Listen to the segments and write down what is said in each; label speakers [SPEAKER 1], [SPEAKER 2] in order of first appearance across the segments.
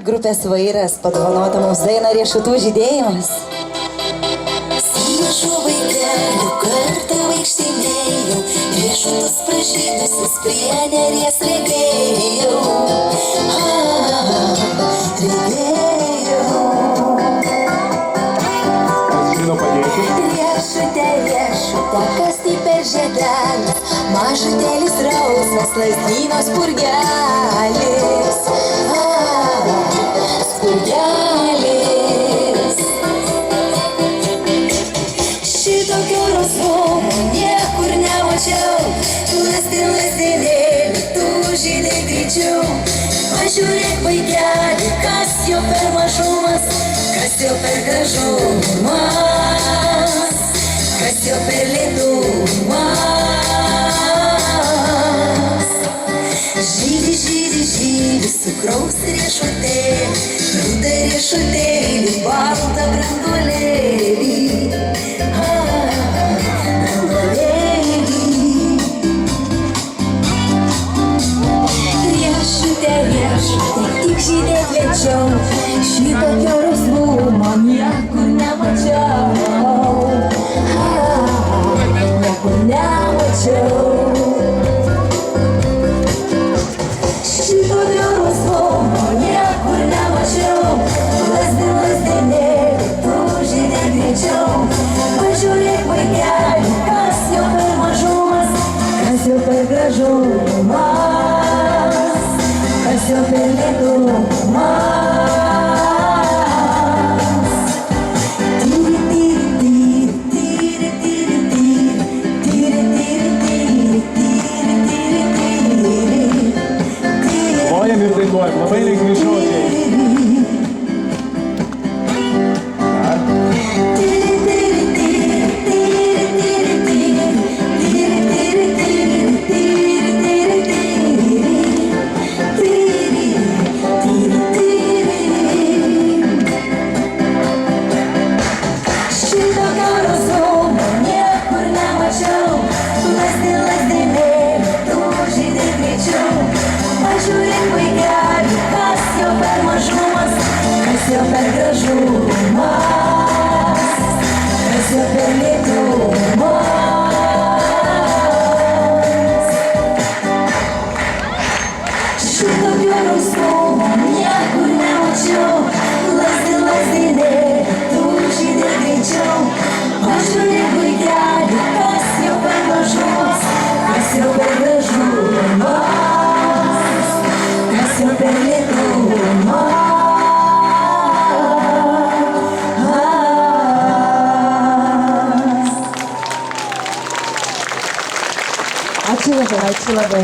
[SPEAKER 1] Grupės Vairas padovanota mums daina Riešutų žydėjimas.
[SPEAKER 2] Su mažu vaikeliu kartą vaikštinėjau, riešutus pražydusius prie Neries regėjau. Riešutė, riešutė, kas tai per žiedelis, mažutėlis rausvas, lazdynos spurgelis. Spurgelis. Šitokio rausvumo niekur nemačiau, lazdinėlį, tu žydai greičiau. Pažiūrėk vaikeli, kas jau per mažumas, kas jau per gražumas, kas jau per lėtumas. Žydi, žydi, žydi, cukraus riešutėlį, ruda riešutėlį, baltą branduolėlį. Riešutė, riešutė, tik žydėk lėčiau, šitokio rausvumo niekur nemačiau. Niekur nemačiau. Šitokio rausvumo niekur nemačiau, lazdinėlį, tu žydėk greičiau. Pažiūrėk vaikeli, kas jau per mažumas, kas jau per gražumas, kas jau per lėtumas. Tyri, tyri, tyri, tyri, tyri, tyri, tyri, tyri, tyri, tyri, tyri.
[SPEAKER 3] Grojam ir dainuojam, labai lengvi žodžiai.
[SPEAKER 2] Pažiūrėk vaikeli, kas jau per mažumas, kas jau per gražumas, kas jau per lėtumas. Šitokio rausvumo niekur nemačiau, lazdinėlį, tu žydėk greičiau. Pažiūrėk vaikeli, kas jau per mažumas, kas jau per gražumas, kas jau per lėtumas.
[SPEAKER 1] Ačiū labai, ačiū labai.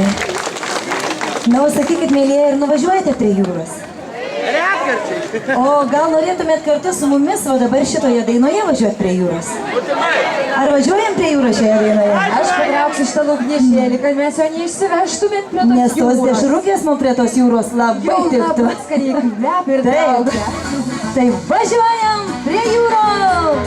[SPEAKER 1] Na, o sakykit, mėlyje, ir nuvažiuojate prie jūros? O gal norėtumėt kartu su mumis, o dabar šitoje dainoje važiuoti prie jūros? Ar važiuojam prie jūros šioje dainoje?
[SPEAKER 4] Aš patrauksiu šitą laugnešėlį, kad mes jo neišsivežtumėt prie tos jūros.
[SPEAKER 1] Nes tos dešrukės mums prie tos jūros labai tiktų.
[SPEAKER 4] Jau skaniai kvepia ir
[SPEAKER 1] Taip,
[SPEAKER 4] traukia.
[SPEAKER 1] tai važiuojam prie jūros!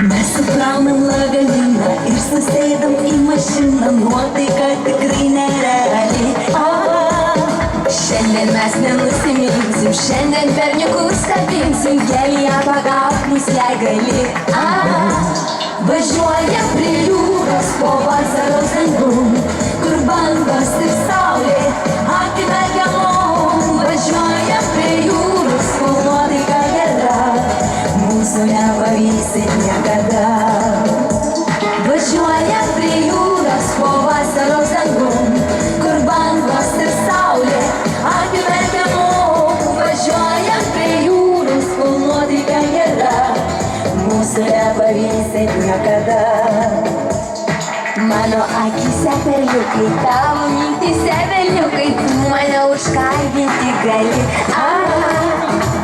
[SPEAKER 2] Mes sukraunam lagaminą ir susėdam į mašiną, nuotaika tikrai nereali. Šiandien mes nenusiminsim, šiandien berniukus kabinsim, kelyje pagauk mus jei gali. Važiuojam prie jūros po vasaros dangum, kur bangos ir saulė atimerkia mum. Važiuojam prie jūros, kol nuotaika gera, mūsų nepavysi niekada. Važiuojam prie jūros po vasaros dangum, kur bangos ir saulė atimerkia mum. Važiuojam prie jūros, kol nuotaika gera, mūsų nepavysi niekada. Mano akyse perliukai, tavo mintyse velniukai, tu mane užkalbinti gali.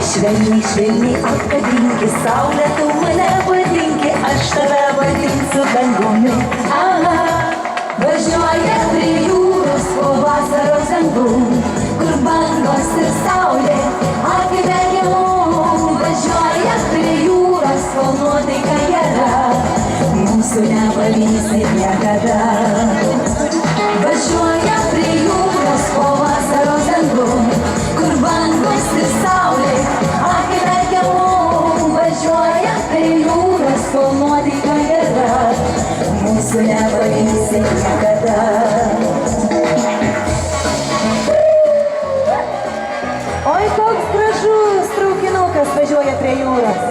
[SPEAKER 2] Švelniai, švelniai apkabinki, saulė, tu mane vadinki, aš tave vadinsiu dangumi. Važiuoja prie jūros, mūsų nepavysi niekada.
[SPEAKER 1] Oi, koks gražus traukinukas važiuoja prie jūros.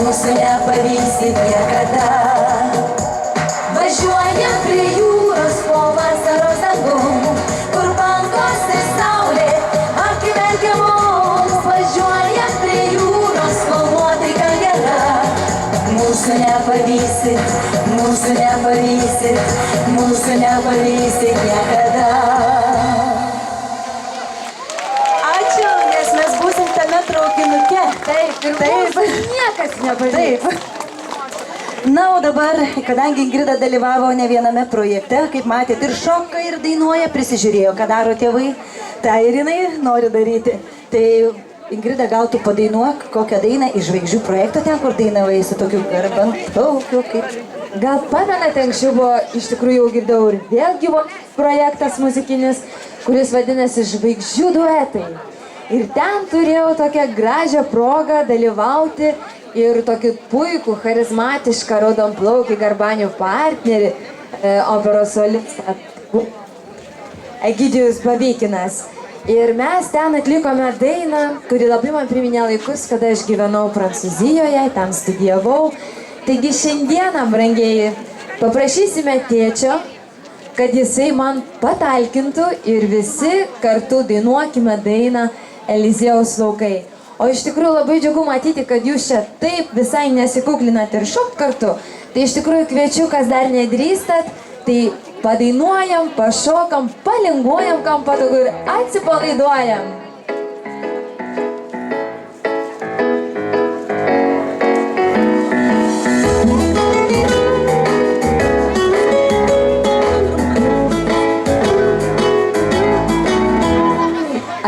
[SPEAKER 2] Mūsų nepavysi niekada. Važiuojam prie jūros po vasaros dangum, kur bangos ir saulė akimerkia mums. Važiuojam prie jūros, kol nuotaika gera. Mūsų nepavysit, mūsų nepavysit, mūsų nepavysit niekada.
[SPEAKER 1] Ačiū, nes mes būsim tame traukinuke.
[SPEAKER 4] Taip, ir mūsų niekas nepavyks.
[SPEAKER 1] Taip. Na, o dabar, kadangi Ingrida dalyvavo ne viename projekte, kaip matėt, ir šoka, ir dainuoja, prisižiūrėjo, ką daro tėvai, tai ir jinai nori daryti. Tai Ingrida, gal tu padainuok kokią dainą iš Žvaigždžių projekto ten, kur dainavai su tokiu garbantokiu kaip...
[SPEAKER 4] Gal pamenate, anksčiau buvo, iš tikrųjų jau girdėjau, ir vėl gyvo projektas muzikinis, kuris vadinasi Žvaigždžių duetai. Ir ten turėjau tokią gražią progą dalyvauti ir tokį puikų, charizmatišką raudonplaukį Garbanių partnerį, operos solistą Egidijus Babikinas. Ir mes ten atlikome dainą, kuri labai man priminė laikus, kada aš gyvenau Prancūzijoje, ten studijavau. Taigi šiandieną, brangieji, paprašysime tėčio, kad jisai man patalkintų ir visi kartu dainuokime dainą Eliziejaus laukai. O iš tikrųjų labai džiugu matyti, kad jūs čia taip visai nesikuklinat ir šokt kartu. Tai iš tikrųjų kviečiu, kas dar nedrįstat, tai padainuojam, pašokam, palinguojam, kam patogu ir atsipalaiduojam.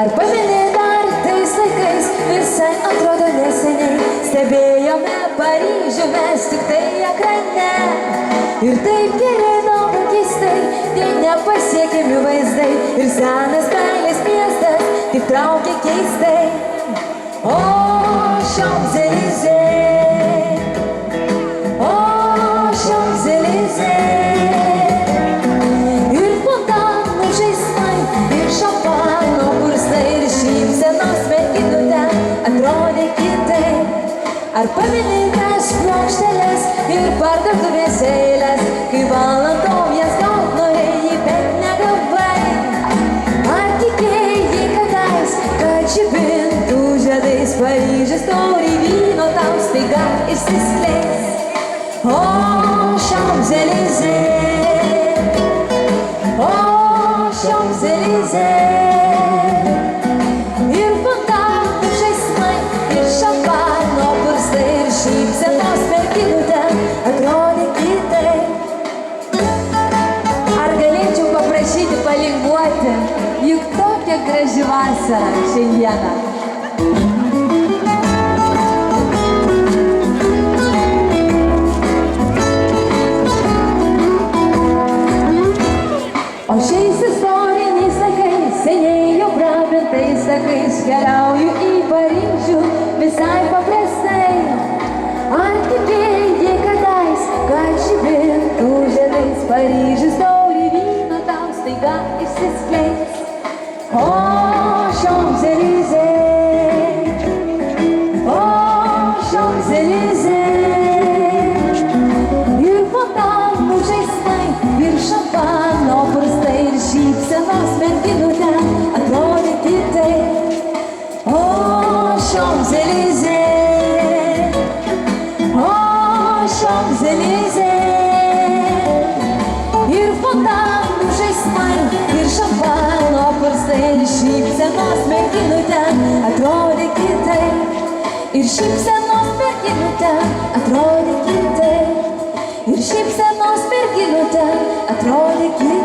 [SPEAKER 2] Ar pameni dar tais laikais, visai atrodo neseniai, stebėjome Paryžių mes tik tai ekrane. Ir taip gerino keistai, tie nepasiekiami vaizdai, ir senas meilės miestas tik traukia keistai. O Champs-Élysées, o Champs-Élysées. Ir fontanų žaismai, ir šampano kursai, ir šypsenos merginų ten atrodė kitaip. Ar pameni tas plokšteles ir parduotuvės eilės, kai valandom jas gaut norėjai, bet negavai? Ar tikėjai kadais, kad žibintų žiedais Paryžius taurė vyno tau staiga išsiskleis? O Champs-Élysées, o Champs-Élysées. Ir fontanų žaismai, ir šampano kursai, ir šypsenos merginų ten atrodė kitaip. Ar galėčiau paprašyti palinguoti, juk tokia graži vasara šiandieną. O šiais istoriniais laikais, seniai jau pramintais takais, keliauju į Paryžių visai paprastai. Ar tikėjai kadais, kad žibintų žiedais Paryžius taurė vyno tau staiga išsiskleis? O Champs-Élysées, o Champs-Élysées. Ir fontanų žaismai, ir šampano kursai, ir šypsenos merginų ten atrodė kitaip. O Champs-Élysées, o Champs-Élysées. Ir fontanų žaismai, ir šampano kursai, ir šypsenos merginų ten atrodė kitaip. Ir šypsenos merginų ten atrodė kitaip. ir šypsenos merginutė atrodė gyva.